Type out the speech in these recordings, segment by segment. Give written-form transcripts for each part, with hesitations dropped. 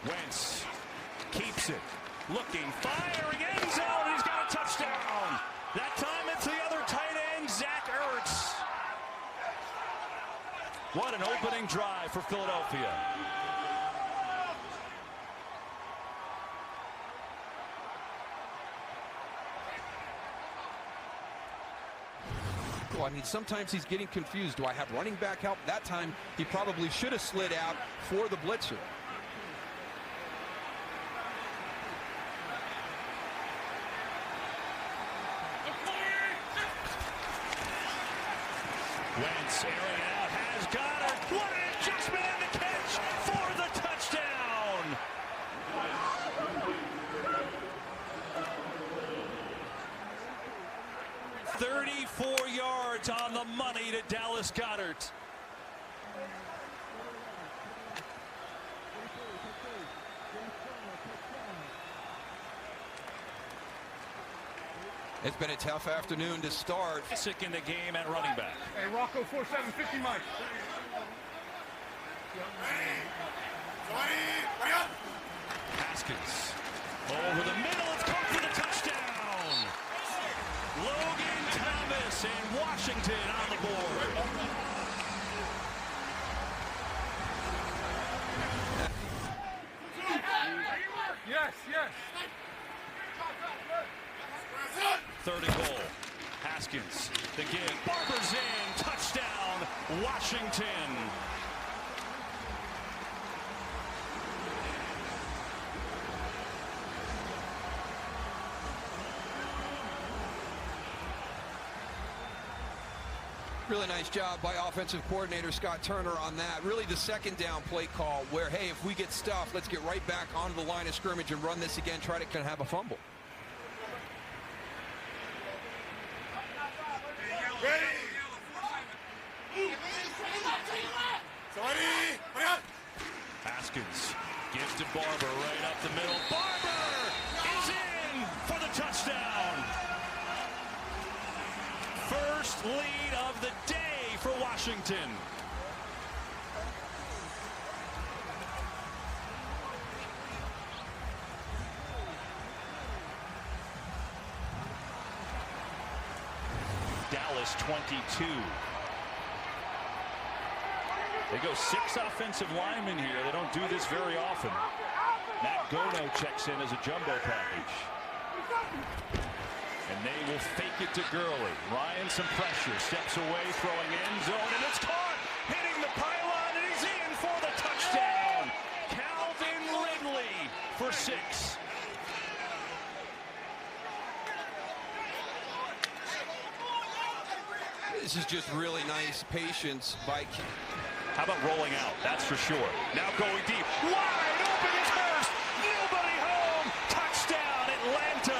Wentz keeps it. Looking, firing, end zone. He's got a touchdown. That time it's the other tight end, Zach Ertz. What an opening drive for Philadelphia. Well, I mean, sometimes he's getting confused. Do I have running back help? That time he probably should have slid out for the blitzer. Wentz airing it out, has got it. What an adjustment and the catch for the touchdown. "34 yards on the money to Dallas Goedert. It's been a tough afternoon to start. Sick in the game at running back. Hey, Rocco, 4750 Mike. Haskins over the middle. It's caught for the touchdown. Logan Thomas and Washington on the board. Yes, yes. 30 goal. Haskins, the give. Barber's in. Touchdown, Washington. Really nice job by offensive coordinator Scott Turner on that. Really the second down play call where, hey, if we get stuffed, let's get right back onto the line of scrimmage and run this again, try to kind of have a fumble. Haskins gives to Barber right up the middle. Barber is in for the touchdown. First lead of the day for Washington. Dallas 22. They go 6 offensive linemen here. They don't do this very often. Matt Gono checks in as a jumbo package. And they will fake it to Gurley. Ryan some pressure. Steps away, throwing end zone, and it's caught! Hitting the pylon, and he's in for the touchdown! Calvin Ridley for 6. This is just really nice patience by... How about rolling out? That's for sure. Now going deep. Wide open is Hurst. Nobody home. Touchdown, Atlanta.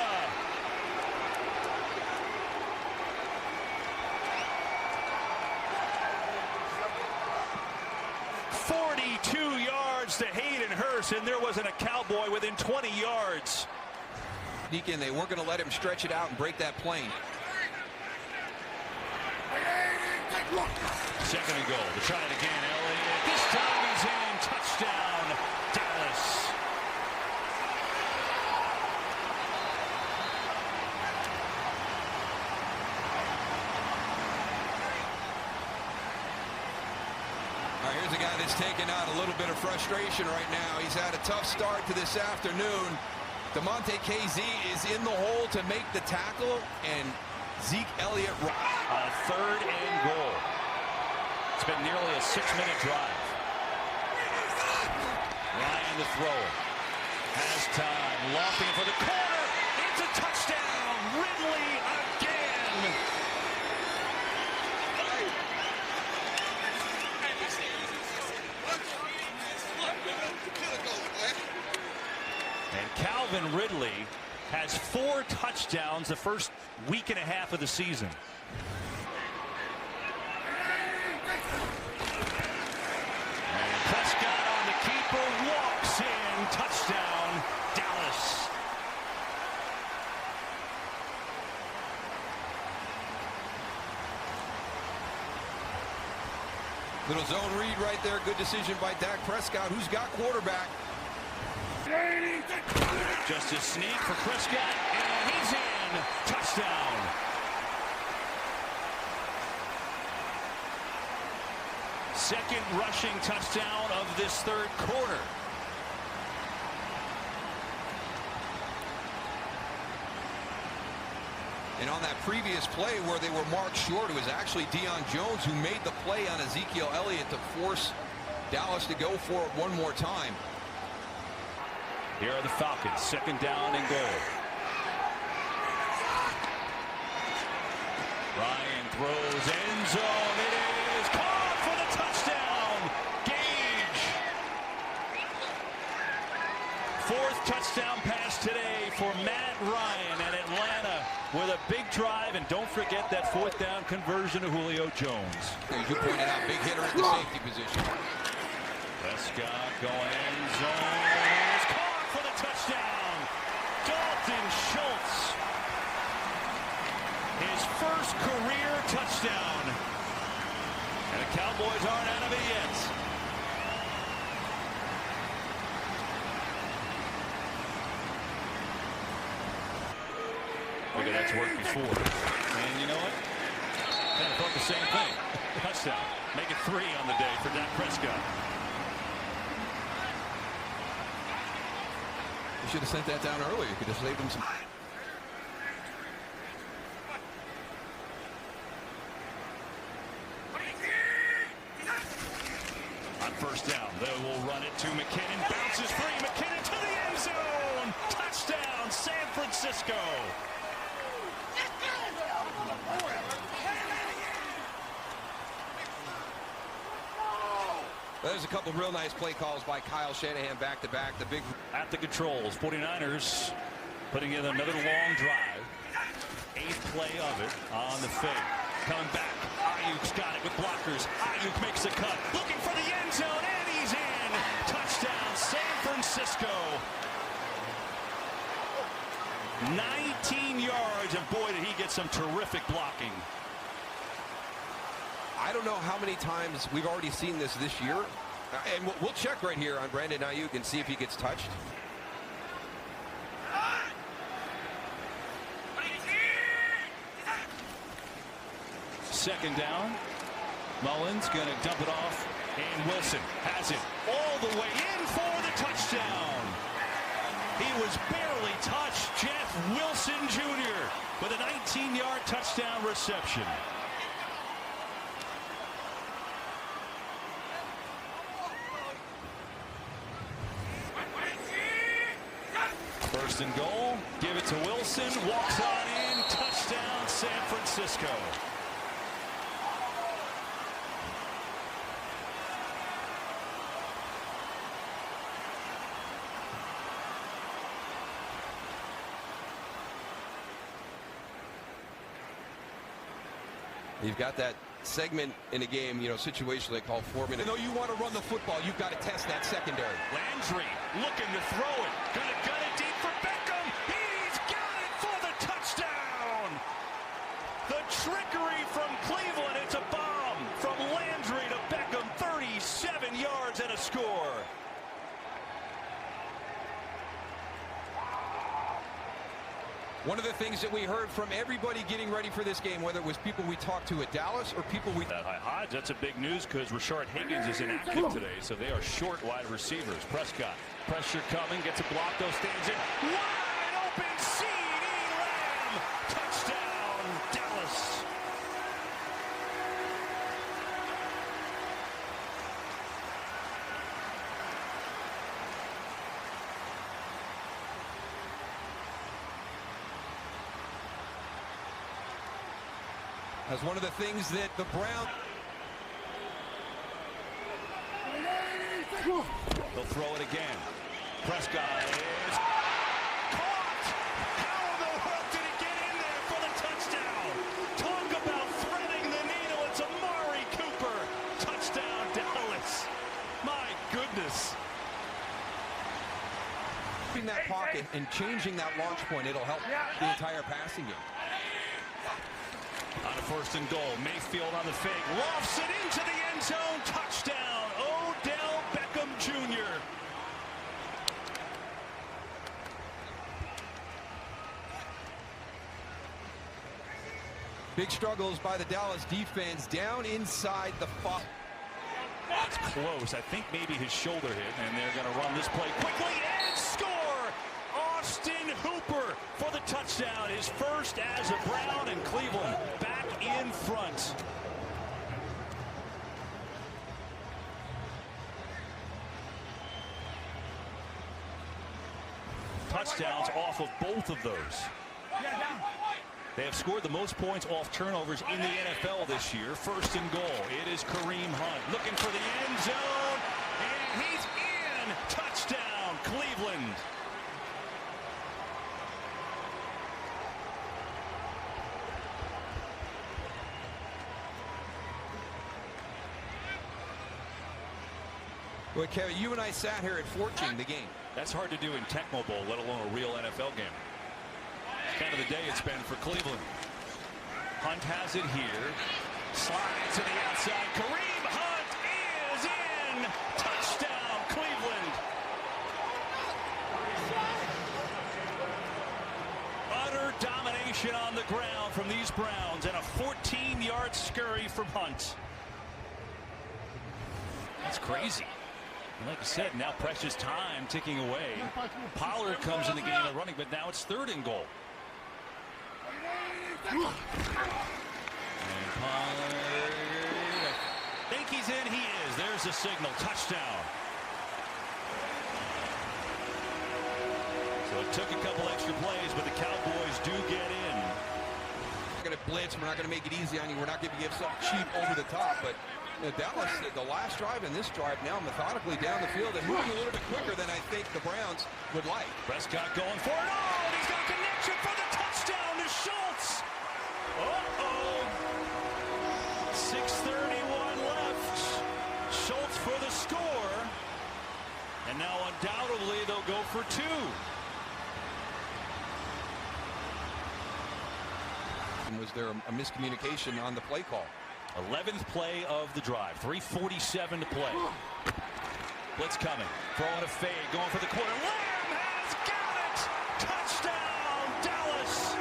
"42 yards to Hayden Hurst, and there wasn't a Cowboy within 20 yards. Sneak in. They weren't going to let him stretch it out and break that plane. Second and goal. To try it again, Elliott. This time he's in. Touchdown, Dallas. All right, here's a guy that's taking out a little bit of frustration right now. He's had a tough start to this afternoon. DeMonte KZ is in the hole to make the tackle, and Zeke Elliott on 3rd and goal. It's been nearly a 6-minute drive. Ryan the thrower. Has time. Lofting for the corner. It's a touchdown. Ridley again. And Calvin Ridley has 4 touchdowns the first week and a half of the season. And Prescott on the keeper, walks in, touchdown, Dallas. Little zone read right there. Good decision by Dak Prescott, who's got quarterback. Just a sneak for Prescott, and he's in. Touchdown. Second rushing touchdown of this third quarter. And on that previous play where they were marked short, it was actually Deion Jones who made the play on Ezekiel Elliott to force Dallas to go for it one more time. Here are the Falcons, second down and goal. Ryan throws end zone. It is caught for the touchdown. Gage. Fourth touchdown pass today for Matt Ryan at Atlanta with a big drive. And don't forget that fourth down conversion to Julio Jones. As you pointed out, big hitter at the safety position. Prescott going end zone. It's caught for the touchdown. Dalton Schultz. His first career touchdown. And the Cowboys aren't out of it yet. Look at that's worked before. And you know what? Kind of thought the same thing. Touchdown. Make it 3 on the day for Dak Prescott. You should have sent that down earlier. You could have saved him some. On first down, they will run it to McKinnon. Bounces free. McKinnon to the end zone. Touchdown, San Francisco. There's a couple of real nice play calls by Kyle Shanahan back to back. The big at the controls. 49ers putting in another long drive. 8th play of it on the fake. Coming back. Ayuk's got it with blockers. Ayuk makes a cut. Looking for the end zone, and he's in. Touchdown, San Francisco. 19 yards, and boy, did he get some terrific blocking. I don't know how many times we've already seen this year. And we'll check right here on Brandon Ayuk and see if he gets touched. Second down. Mullins going to dump it off. And Wilson has it all the way in for the touchdown. He was barely touched. Jeff Wilson Jr. with a 19-yard touchdown reception. First and goal. Give it to Wilson. Walks on in. Touchdown, San Francisco. You've got that segment in the game, situation they call 4 minutes. You know, you want to run the football, you've got to test that secondary. Landry looking to throw it. Gonna gun it deep for Beckham. He's got it for the touchdown. The trickery from Cleveland. It's a bomb from Landry to Beckham. 37 yards and a score. One of the things that we heard from everybody getting ready for this game, whether it was people we talked to at Dallas or people we... That high odds, that's a big news because Rashard Higgins is inactive today, so they are short wide receivers. Prescott, pressure coming, gets a block, though, stands in. Wide open, CeeDee Lamb. Touchdown, Dallas. As one of the things that the Browns... They'll throw it again. Prescott is caught. How in the world did he get in there for the touchdown? Talk about threading the needle. It's Amari Cooper. Touchdown, Dallas. My goodness. In that pocket and changing that launch point, it'll help the entire passing game. On a first and goal, Mayfield on the fake, lofts it into the end zone, touchdown, Odell Beckham Jr. Big struggles by the Dallas defense down inside the 5. That's close. I think maybe his shoulder hit, and they're going to run this play quickly and score. Austin Hooper for the touchdown, his first as a Brown, and Cleveland back in front. Touchdowns off of both of those. They have scored the most points off turnovers in the NFL this year. First and goal. It is Kareem Hunt looking for the end zone, and he's in. Touchdown, Cleveland. Well, Kevin, you and I sat here at 14 the game. That's hard to do in Tecmo Bowl, let alone a real NFL game. It's kind of the day it's been for Cleveland. Hunt has it here. Slides to the outside. Kareem Hunt is in. Touchdown, Cleveland. Utter domination on the ground from these Browns, and a 14-yard scurry from Hunt. That's crazy. Like I said, now precious time ticking away. Pollard comes in the game of running, but now it's third and goal. And Pollard, I think he's in. He is. There's the signal. Touchdown. So it took a couple extra plays, but the Cowboys do get in. We're going to blitz. We're not going to make it easy on you. We're not going to give something cheap over the top, but Dallas, the last drive and this drive now methodically down the field and moving a little bit quicker than I think the Browns would like. Prescott going for it. Oh, and he's got connection for the touchdown to Schultz. Uh-oh. 6:31 left. Schultz for the score. And now undoubtedly they'll go for two. And was there a miscommunication on the play call? 11th play of the drive. 3:47 to play. Blitz coming. Throwing a fade. Going for the corner. Lamb has got it. Touchdown, Dallas.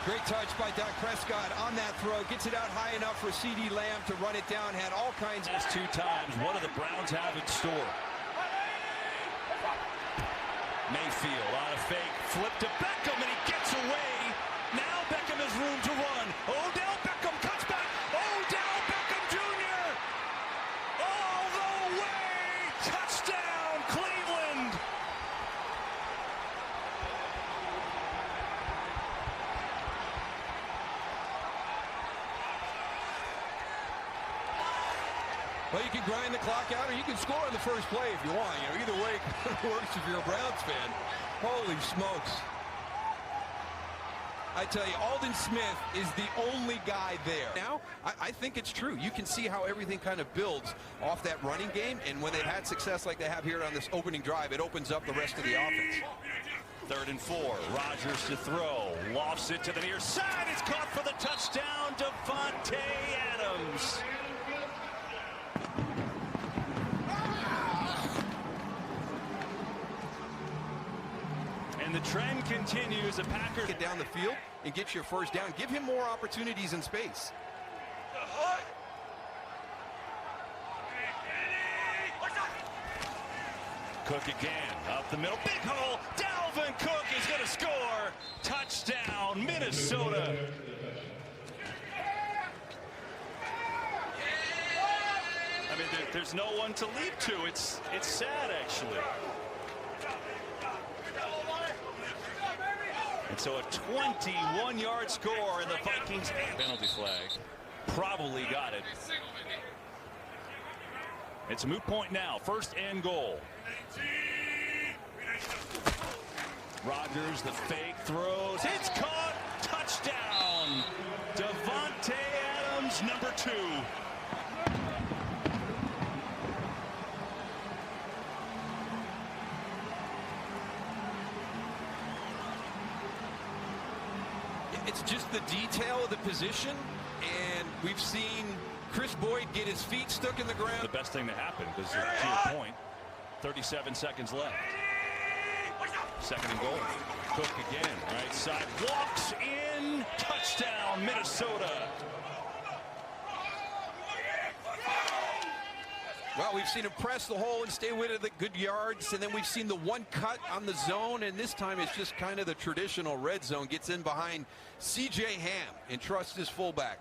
Great touch by Dak Prescott on that throw. Gets it out high enough for C.D. Lamb to run it down. Had all kinds of... Last two times. What do the Browns have in store? Mayfield on a fake. Flip to Beckham, and he gets away. Now Beckham has room to run. Odell Beckham cuts back. Odell Beckham Jr. all the way. Touchdown, Cleveland. Well, you can grind the clock out, or you can score on the first play if you want. Either way, it works if you're a Browns fan. Holy smokes. I tell you, Aldon Smith is the only guy there. Now, I think it's true. You can see how everything kind of builds off that running game, and when they've had success like they have here on this opening drive, it opens up the rest of the offense. 3rd and 4. Rodgers to throw. Lofts it to the near side. It's caught for the touchdown. Devontae Adams. And the trend continues. The Packers get down the field and get your first down. Give him more opportunities in space. Cook again. Up the middle. Big hole. Dalvin Cook is going to score. Touchdown, Minnesota. I mean, there's no one to lead to. It's sad, actually. And so a 21-yard score, and the Vikings penalty flag. Probably got it. It's a moot point now. 1st and goal. Rodgers, the fake throws. It's caught. Touchdown. Devontae Adams, number 2. It's just the detail of the position and we've seen Chris Boyd get his feet stuck in the ground. The best thing to happen, because to your point, 37 seconds left. Second and goal. Cook again, right side, walks in, touchdown, Minnesota. Well, we've seen him press the hole and stay with it at good yards, and then we've seen the one cut on the zone, and this time it's just kind of the traditional red zone. Gets in behind C.J. Ham and trusts his fullback.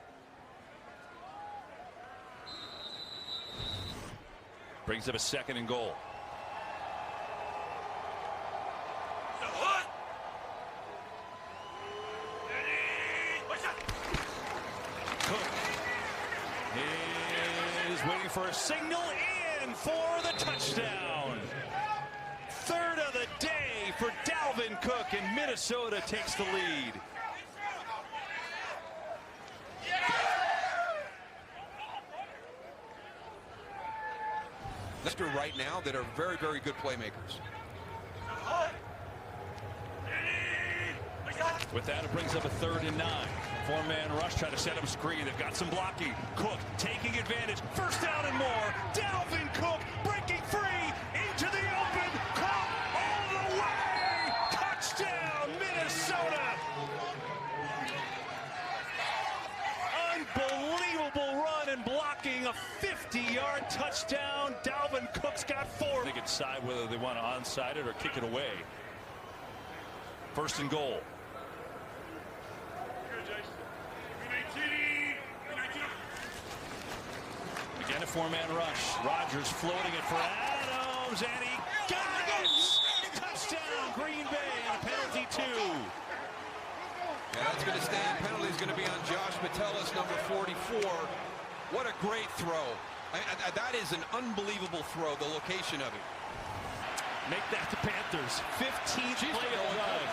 Brings up a second and goal. Cook is waiting for a signal in for the touchdown. Third of the day for Dalvin Cook, and Minnesota takes the lead. Right now that are very, very good playmakers. With that, it brings up a 3rd and 9. Four-man rush, trying to set up a screen. They've got some blocking. Cook taking advantage. First down and more. Dalvin Cook breaking free into the open. Cook all the way. Touchdown, Minnesota. Unbelievable run and blocking. A 50-yard touchdown. Dalvin Cook's got 4. They can decide whether they want to onside it or kick it away. First and goal. Again, a four-man rush. Rodgers floating it for Adams, and he got it! Touchdown, Green Bay, and a penalty 2. Yeah, that's going to stand. Penalty is going to be on Josh Metellus, number 44. What a great throw. That is an unbelievable throw, the location of it. Make that the Panthers' 15th play of the drive.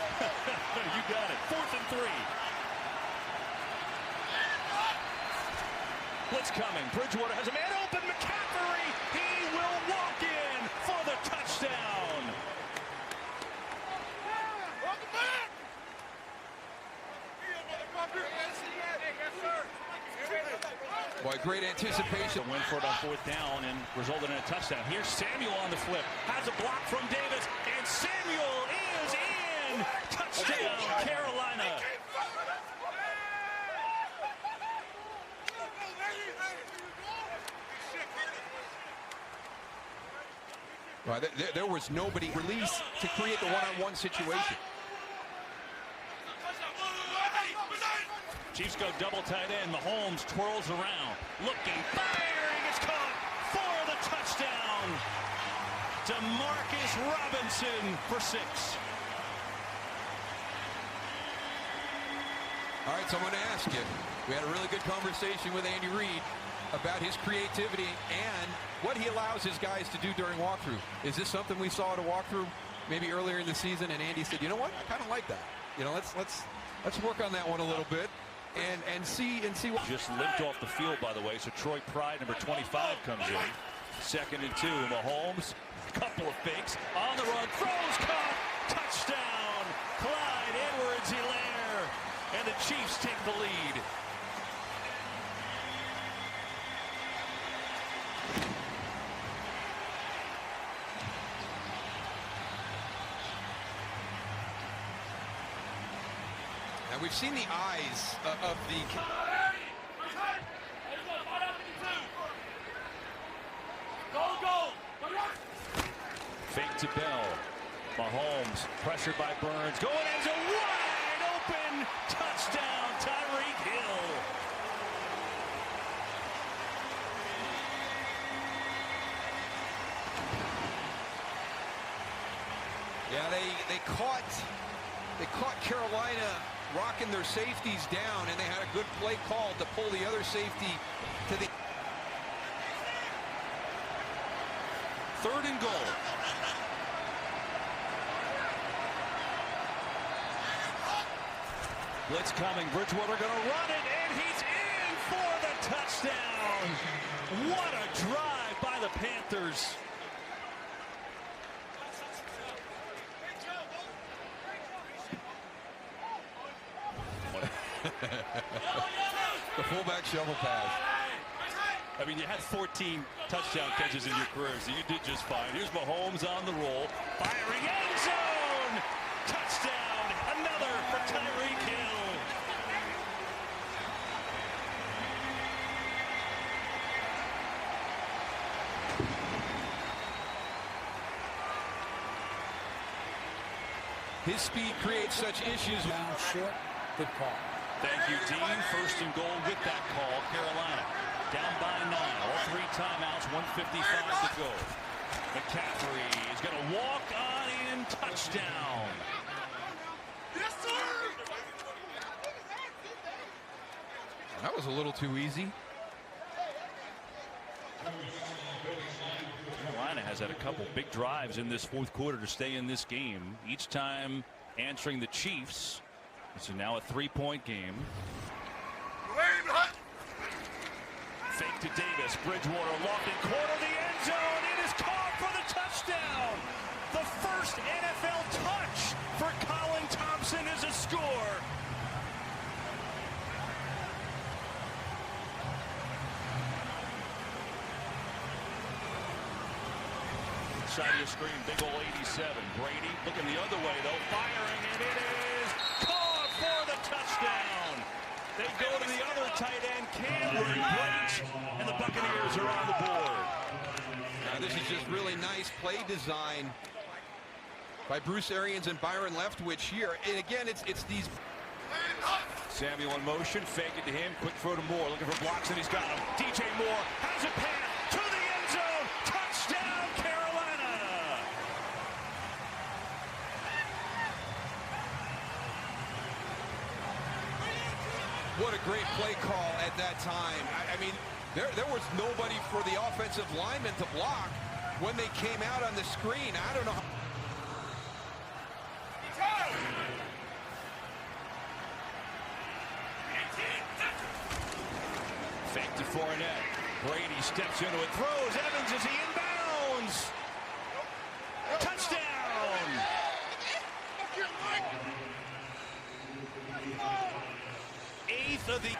You got it. 4th and 3. Blitz coming. Bridgewater has a man open. McCaffrey. He will walk in for the touchdown. Boy, great anticipation. Win for it on 4th down and resulted in a touchdown. Here's Samuel on the flip. Has a block from Davis, and Samuel is in. Touchdown, Carolina. Well, there was nobody release to create the one-on-one situation. Chiefs go double tight end. Mahomes twirls around, looking, firing. It's caught for the touchdown. DeMarcus Robinson for 6. All right, so I'm going to ask you. We had a really good conversation with Andy Reid about his creativity and what he allows his guys to do during walkthrough. Is this something we saw at a walkthrough maybe earlier in the season? And Andy said, you know what? I kind of like that. You know, let's work on that one a little bit. And see what just limped off the field, by the way. So Troy Pride, number 25, comes in. 2nd and 2. Mahomes, couple of fakes on the run, throws, caught, touchdown. Clyde Edwards-Helaire, and the Chiefs take the lead. And we've seen the eyes of the... Fake to Bell. Mahomes pressured by Burns. Going as a wide open touchdown. Tyreek Hill. Yeah, they caught Carolina rocking their safeties down, and they had a good play call to pull the other safety to the 3rd and goal. Blitz coming. Bridgewater going to run it, and he's in for the touchdown. What a drive by the Panthers. The fullback shovel pass. I mean, you had 14 touchdown catches in your career, so you did just fine. Here's Mahomes on the roll, firing end zone! Touchdown! Another for Tyreek Hill. His speed creates such issues. Down short, good call. Thank you, Dean. First and goal with that call. Carolina down by 9. All 3 timeouts, 1:55 to go. McCaffrey is going to walk on in. Touchdown. Yes, sir! That was a little too easy. Carolina has had a couple big drives in this fourth quarter to stay in this game. Each time answering the Chiefs. This is now a 3-point game. Fake to Davis. Bridgewater lofted corner of the end zone. It is caught for the touchdown. The first NFL touch for Colin Thompson is a score. Side of your screen, big ol' 87. Brady looking the other way though, firing, and it is caught for the touchdown. They go to the other tight end, Cameron Brate, and the Buccaneers are on the board. Now this is just really nice play design by Bruce Arians and Byron Leftwich here. And again, it's these. Samuel in motion, fake it to him, quick throw to Moore, looking for blocks, and he's got him. DJ Moore has a pass to the end zone. Touchdown, Carolina. What a great play call at that time. I mean, there was nobody for the offensive lineman to block when they came out on the screen. I don't know. Fake to Fournette. Brady steps into it, throws. Evans as he inbounds. Touchdown. 8th of the.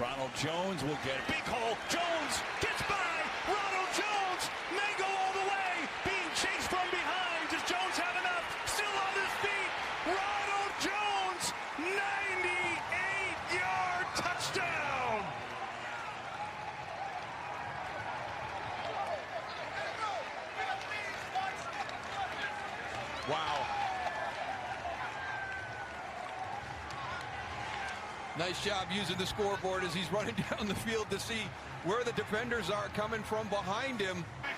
Ronald Jones will get it. Big hole. Jones gets by. Ronald Jones may go all the way. Being chased from behind. Does Jones have enough? Still on his feet. Ronald Jones, 98-yard touchdown. Wow. Nice job using the scoreboard as he's running down the field to see where the defenders are coming from behind him. Yeah.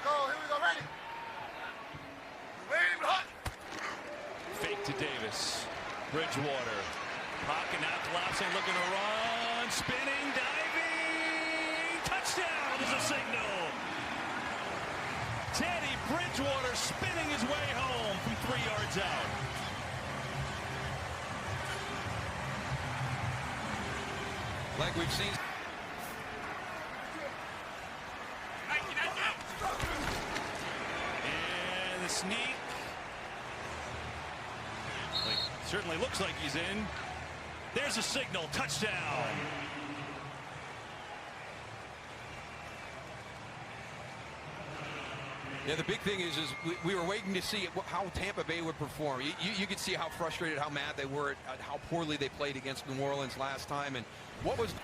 Go. Here we go. Ready. Fake to Davis. Bridgewater. Pocket now collapsing, looking to run. Spinning, diving. Touchdown is a signal. Teddy Bridgewater spinning his way home from 3 yards out. Like we've seen. And the sneak. Certainly looks like he's in. There's a signal. Touchdown. Yeah, the big thing is we were waiting to see how Tampa Bay would perform. You could see how frustrated, how mad they were at how poorly they played against New Orleans last time. And what was...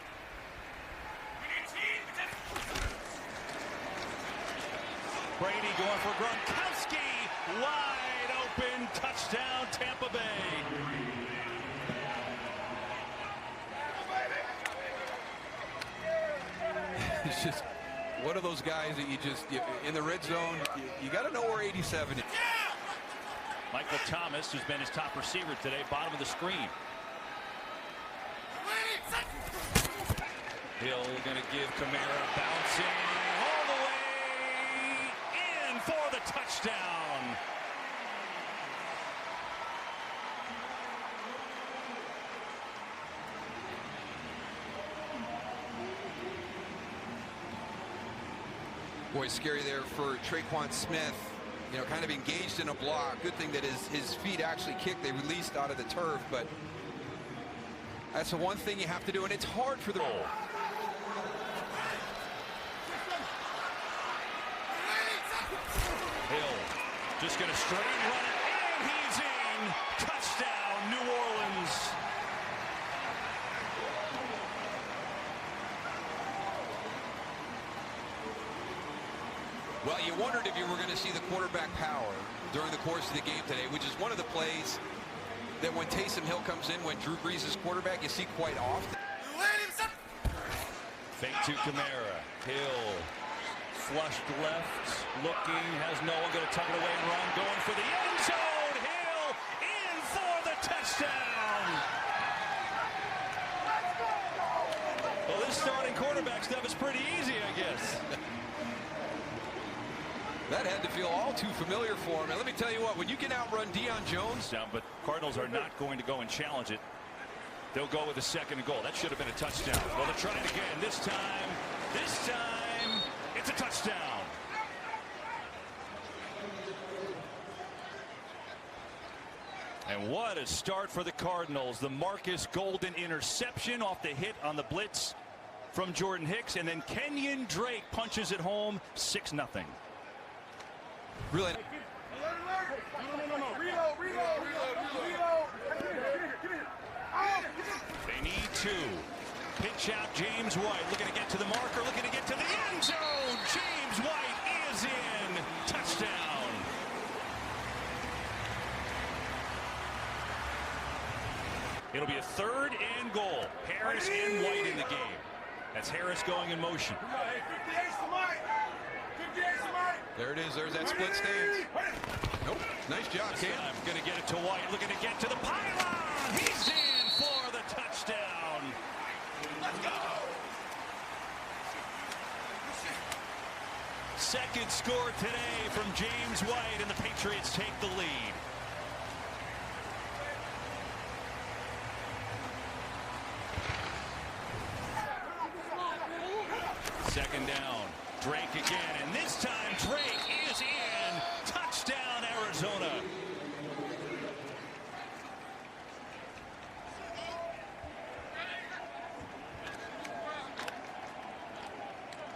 Brady going for Gronkowski. Wide open. Touchdown, Tampa Bay. It's just one of those guys that you in the red zone, you got to know where 87 is. Michael Thomas, who's been his top receiver today, bottom of the screen. Hill going to give Kamara bouncing all the way in for the touchdown. Boy, scary there for Traquan Smith. you know, kind of engaged in a block. Good thing that his feet actually kicked. They released out of the turf, but that's the one thing you have to do, and it's hard for the Hill just going to straight run it, and he's in. Touchdown, New Orleans. Well, you wondered if you were going to see the quarterback power during the course of the game today, which is one of the plays that when Taysom Hill comes in, when Drew Brees is quarterback, you see quite often. Fake to Kamara. Hill flushed left, looking, has no one, going to tuck it away and run, going for the end zone. Hill in for the touchdown. Well, this starting quarterback stuff is pretty easy, I guess. That had to feel all too familiar for him. And let me tell you what, when you can outrun Deion Jones. But Cardinals are not going to go and challenge it. They'll go with a second and goal. That should have been a touchdown. Well, they're trying again. This time, it's a touchdown. And what a start for the Cardinals. The Marcus Golden interception off the hit on the blitz from Jordan Hicks. And then Kenyon Drake punches it home, 6-0. Really. They need two. Pitch out James White, looking to get to the marker, looking to get to the end zone. James White is in. Touchdown. It'll be a 3rd and goal. Harris and White in the game. That's Harris going in motion. There it is. There's that split stance. Nope. Nice job, Cam. Going to get it to White, looking to get to the pylon. He's in for the touchdown. Let's go. Second score today from James White, and the Patriots take the lead. Second down. Drake again, and this time Drake is in. Touchdown, Arizona.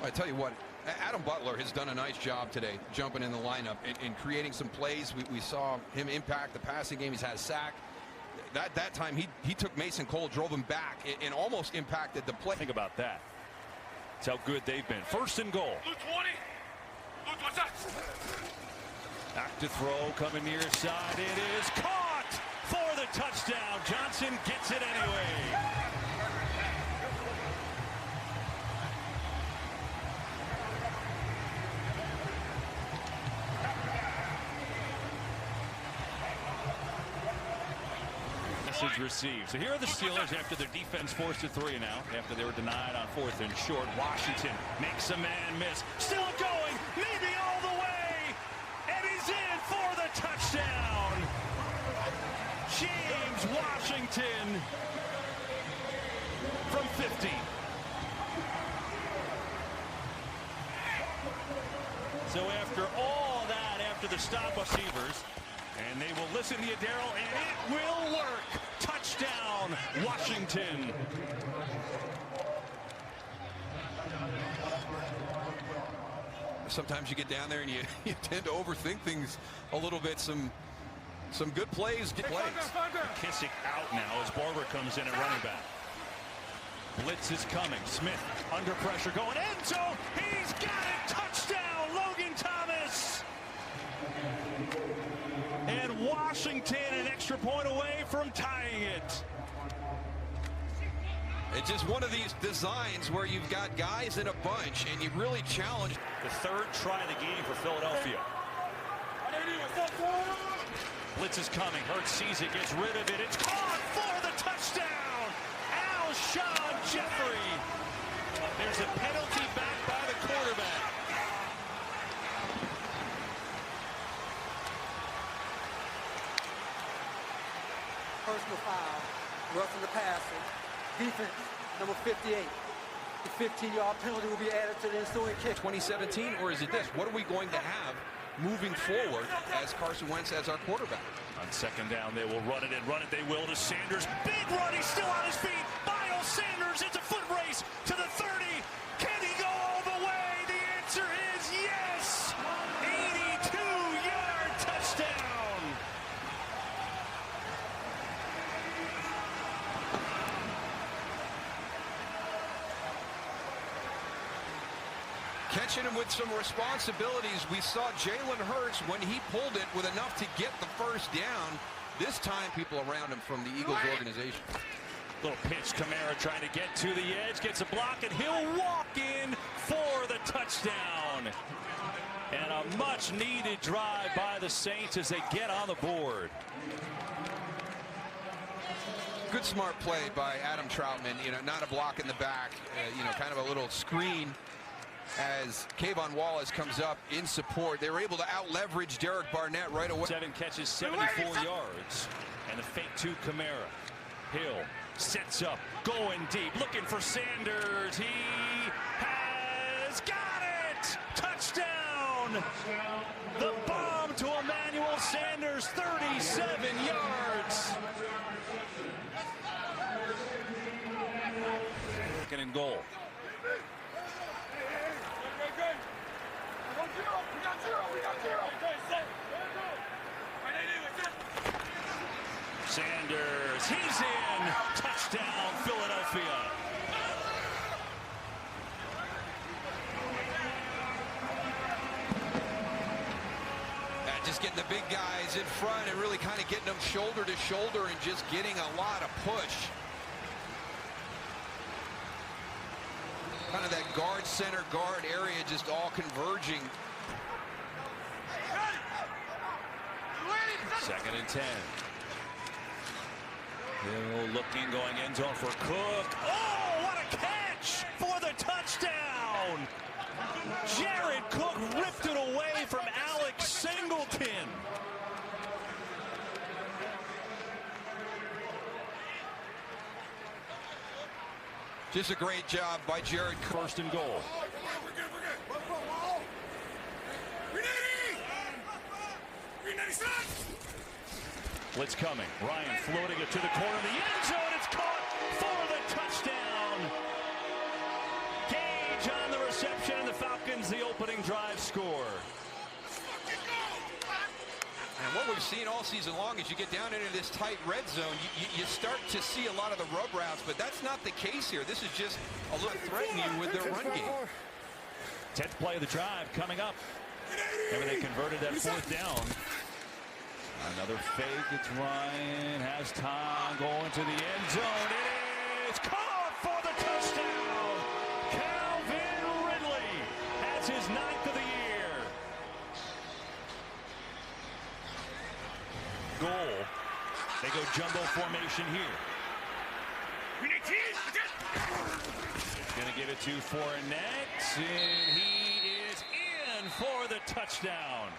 I tell you what, Adam Butler has done a nice job today jumping in the lineup and creating some plays. We saw him impact the passing game. He's had a sack. That time he took Mason Cole, drove him back, and almost impacted the play. Think about that. That's how good they've been. 1st and goal. Back to throw, coming near side. It is caught for the touchdown. Johnson gets it anyway. Message received. So here are the Steelers after their defense forced a 3 and out, after they were denied on 4th and short. Washington makes a man miss. Still going, maybe all the way, and he's in for the touchdown. James Washington from 50. So after all that, after the stop receivers, and they will listen to you, Darryl, and it will work. Touchdown, Washington. Sometimes you get down there and you tend to overthink things a little bit. Some good plays. McKissick out now as Barber comes in at running back. Blitz is coming. Smith under pressure going end zone. He's got it. Touchdown, Logan Thomas. And Washington an extra point away from tying it. It's just one of these designs where you've got guys in a bunch and you really challenge. The 3rd try of the game for Philadelphia. Blitz is coming. Hurts sees it, gets rid of it. It's caught for the touchdown. Alshon Jeffrey. There's a penalty back by the quarterback. Personal foul, roughing the passer. Defense, number 58. The 15-yard penalty will be added to the ensuing kick. 2017, or is it this? What are we going to have moving forward as Carson Wentz as our quarterback. On second down, they will run it and run it. They will to Sanders. Big run. He's still on his feet. Miles Sanders. It's a foot race to the 30. Can he go all the way? The answer is yes. 82-yard touchdown. Catching him with some responsibilities. We saw Jalen Hurts when he pulled it with enough to get the first down. This time, people around him from the Eagles organization. Little pitch. Kamara trying to get to the edge. Gets a block, and he'll walk in for the touchdown. And a much-needed drive by the Saints as they get on the board. Good smart play by Adam Troutman. You know, not a block in the back. You know, kind of a little screen as Kayvon Wallace comes up in support. They were able to out-leverage Derek Barnett right away. 7 catches, 74 yards. And the fake to Kamara. Hill sets up, going deep, looking for Sanders. He has got it! Touchdown! The bomb to Emmanuel Sanders, 37 yards. Second and goal. Sanders, he's in. Touchdown, Philadelphia. Just getting the big guys in front and really kind of getting them shoulder to shoulder and just getting a lot of push. Kind of that guard, center guard area just all converging. Second and 10. Hill looking, going end zone for Cook. Oh, what a catch for the touchdown! Jared Cook ripped it away from Alex Singleton. Just a great job by Jared Cook. First and goal. Blitz coming. Ryan floating it to the corner of the end zone. It's caught for the touchdown. Gage on the reception, and the Falcons, the opening drive score. And what we've seen all season long is you get down into this tight red zone, you start to see a lot of the rub routes, but that's not the case here. This is just a little threatening with their run game. 10th play of the drive coming up. Remember, they converted that fourth down. Another fake. It's Ryan. Has time going to the end zone. It is caught for the touchdown. Calvin Ridley has his 9th of the year. Goal. They go jumbo formation here. Gonna give it to Fournette, and he is in for the touchdown.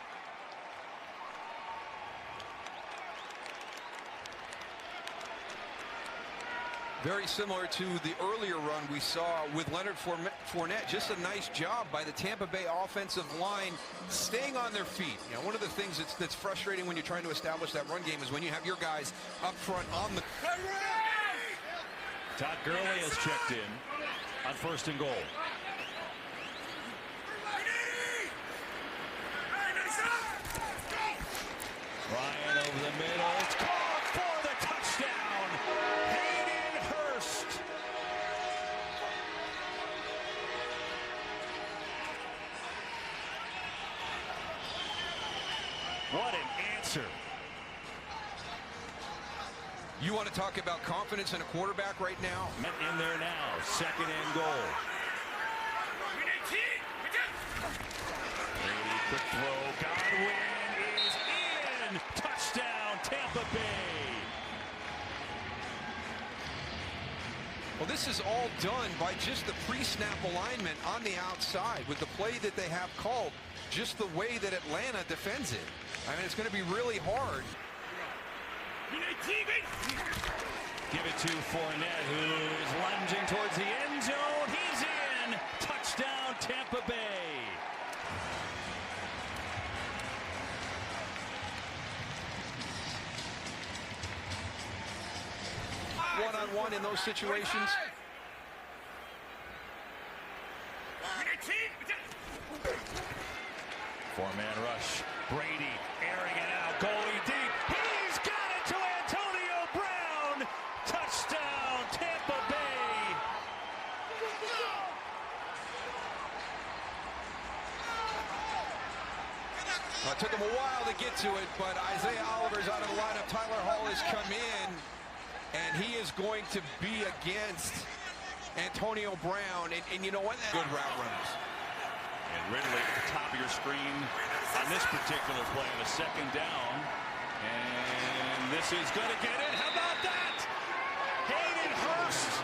Very similar to the earlier run we saw with Leonard Fournette. Just a nice job by the Tampa Bay offensive line staying on their feet. You know, one of the things that's frustrating when you're trying to establish that run game is when you have your guys up front on the... Todd Gurley has checked in on first and goal. Ryan over the middle. It's caught for the touchdown. Hayden Hurst. What an answer. You want to talk about confidence in a quarterback right now? In there now. Second and goal. Brady, quick throw. Godwin is in. Touchdown, Tampa Bay. Well, this is all done by just the pre-snap alignment on the outside with the play that they have called, just the way that Atlanta defends it. I mean, it's going to be really hard. Give it to Fournette, who is lunging towards the end zone. He's in. Touchdown, Tampa Bay. one in those situations? Four-man rush. Brady airing it out. Goalie deep. He's got it to Antonio Brown. Touchdown, Tampa Bay. It took him a while to get to it, but Isaiah Oliver's out of the lineup. Tyler Hall has come in, and he is going to be against Antonio Brown. And you know what? Good route runners. And Ridley at the top of your screen on this particular play on a second down. And this is going to get it. How about that? Hayden Hurst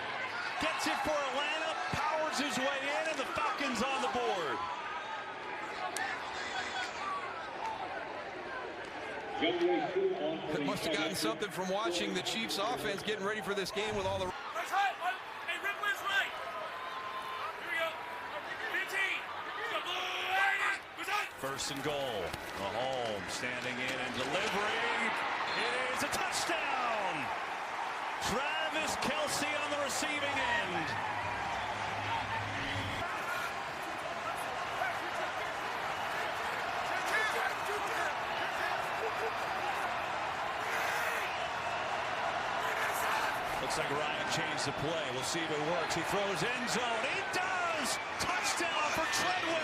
gets it for Atlanta, powers his way in, and the Falcons on the board. Must have gotten something from watching the Chiefs offense getting ready for this game with all the... That's right. Hey, Ripley's right. Here we go. 15. First and goal. Mahomes standing in and delivering. It is a touchdown. Travis Kelce on the receiving end. Looks like Ryan changed the play. We'll see if it works. He throws end zone. It does! Touchdown for Treadwell.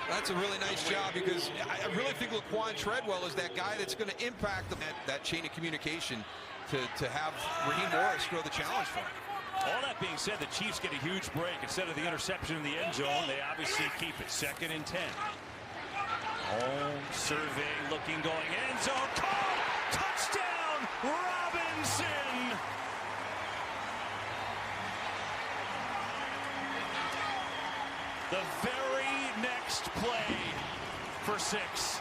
That's a really nice job, because I really think Laquan Treadwell is that guy that's going to impact that chain of communication to have Raheem Morris throw the challenge for him. All that being said, the Chiefs get a huge break. Instead of the interception in the end zone, they obviously keep it. 2nd and 10. Home survey, looking, going end zone. Caught! Touchdown! Robinson! The very next play for 6.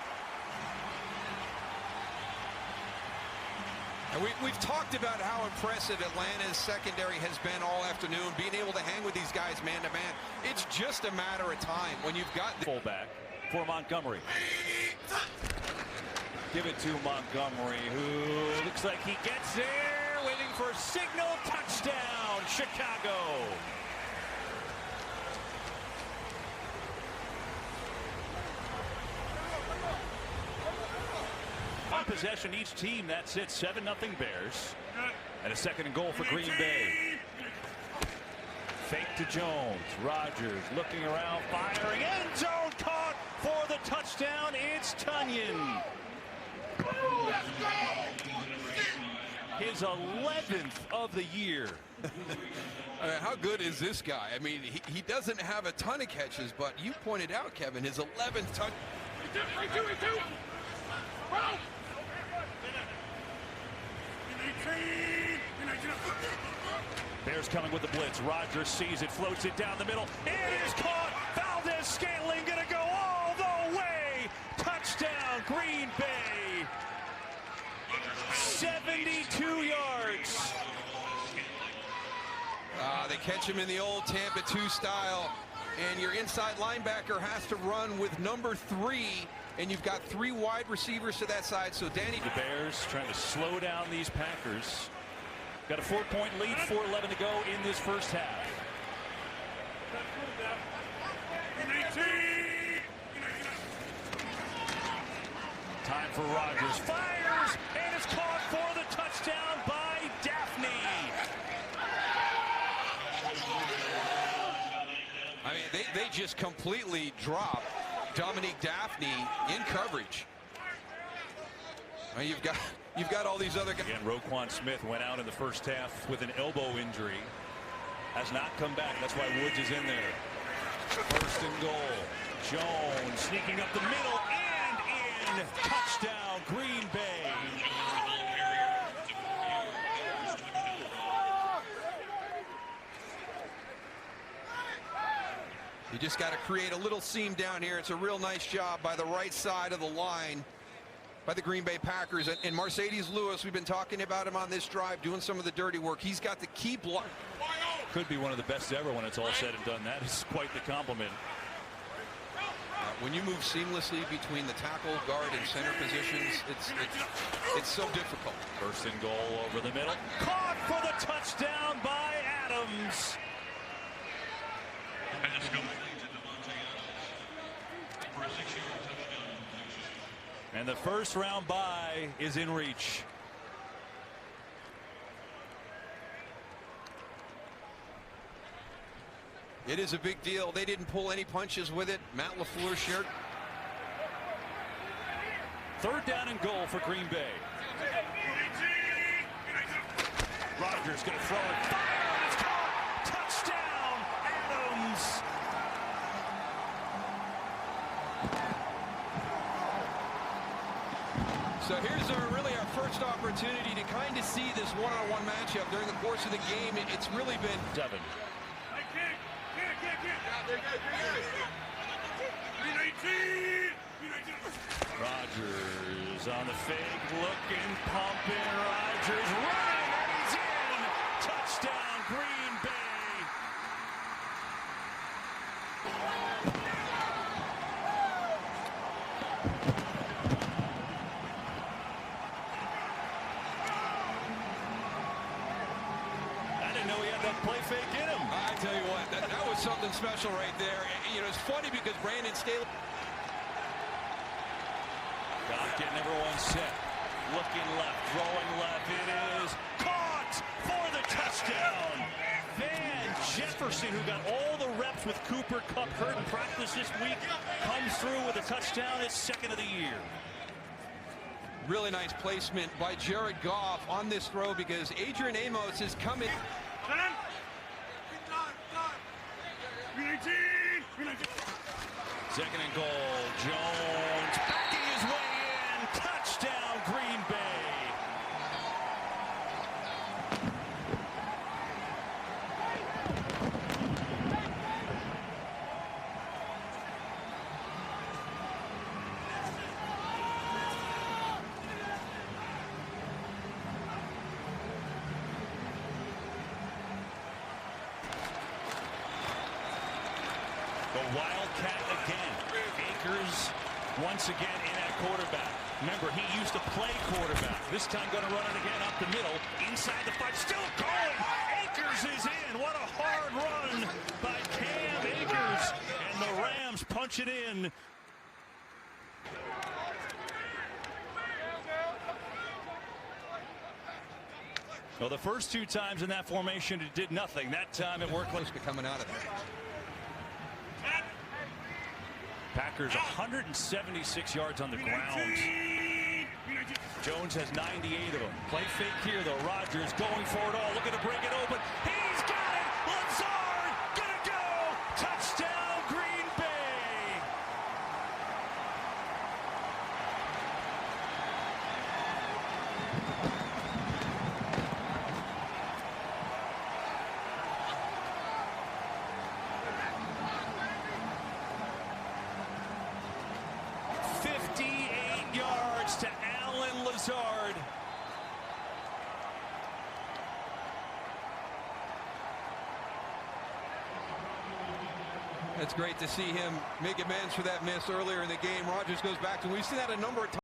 And we've talked about how impressive Atlanta's secondary has been all afternoon, being able to hang with these guys man-to-man. It's just a matter of time when you've got... Fullback for Montgomery. Give it to Montgomery, who looks like he gets there, waiting for a signal. Touchdown, Chicago. On possession, each team. That's it. 7-0 Bears. And a 2nd and goal for Green Bay. Fake to Jones. Rodgers looking around, firing. End zone caught for the touchdown. It's Tunyon. His 11th of the year. How good is this guy? I mean, he doesn't have a ton of catches, but you pointed out, Kevin, his 11th touch. Bears coming with the blitz. Rodgers sees it, floats it down the middle. It is caught. Valdez-Scantling gonna go all the way. Touchdown, Green Bay. 72 yards. They catch him in the old Tampa 2 style, and your inside linebacker has to run with number 3, and you've got 3 wide receivers to that side. So Danny, the Bears trying to slow down these Packers. Got a 4-point lead, 4:11 to go in this first half. Time for Rodgers. Fires, and it's caught for the touchdown by Daphne. I mean, they just completely drop Dominique Daphne in coverage. I mean, you've got all these other guys. Again, Roquan Smith went out in the first half with an elbow injury. Has not come back. That's why Woods is in there. 1st and goal. Jones sneaking up the middle and in. Touchdown, Green Bay. You just got to create a little seam down here. It's a real nice job by the right side of the line by the Green Bay Packers. And Mercedes Lewis, we've been talking about him on this drive, doing some of the dirty work. He's got the key block. Could be one of the best ever when it's all said and done. That is quite the compliment. When you move seamlessly between the tackle, guard, and center positions, it's so difficult. First and goal over the middle. Caught for the touchdown by Adams. And the first round bye is in reach. It is a big deal. They didn't pull any punches with it. Matt LaFleur shared. Third down and goal for Green Bay. Rodgers going to throw it. Fire! It's caught! Touchdown! Adams! So here's really our first opportunity to kind of see this one-on-one matchup during the course of the game. It's really been... Devin. Rodgers on the fake, looking, pumping. Rodgers running, and he's in. Touchdown, Green Bay. I didn't know he had that play fake in him. I tell you what, that was something special right there. You know, it's funny because Brandon Staley... Goff getting everyone set. Looking left, throwing left. It is caught for the touchdown. Van Jefferson, who got all the reps with Cooper Kupp hurt in practice this week, comes through with a touchdown, his second of the year. Really nice placement by Jared Goff on this throw because Adrian Amos is coming. Second and goal. Jones backing his way in. Touchdown, Green Bay. The Wildcat again. Akers once again in at quarterback. Remember, he used to play quarterback. This time going to run it again up the middle. Inside the 5. Still going. Akers is in. What a hard run by Cam Akers. And the Rams punch it in. Well, the first two times in that formation, it did nothing. That time it worked. Close to coming out of there. Packers 176 yards on the ground. Jones has 98 of them. Play fake here, though. Rodgers going for it all, looking to break it open. He's got it! Lazard gonna go! Touchdown, Green Bay! To Allen Lazard. It's great to see him make amends for that miss earlier in the game. Rodgers goes back to, we've seen that a number of times.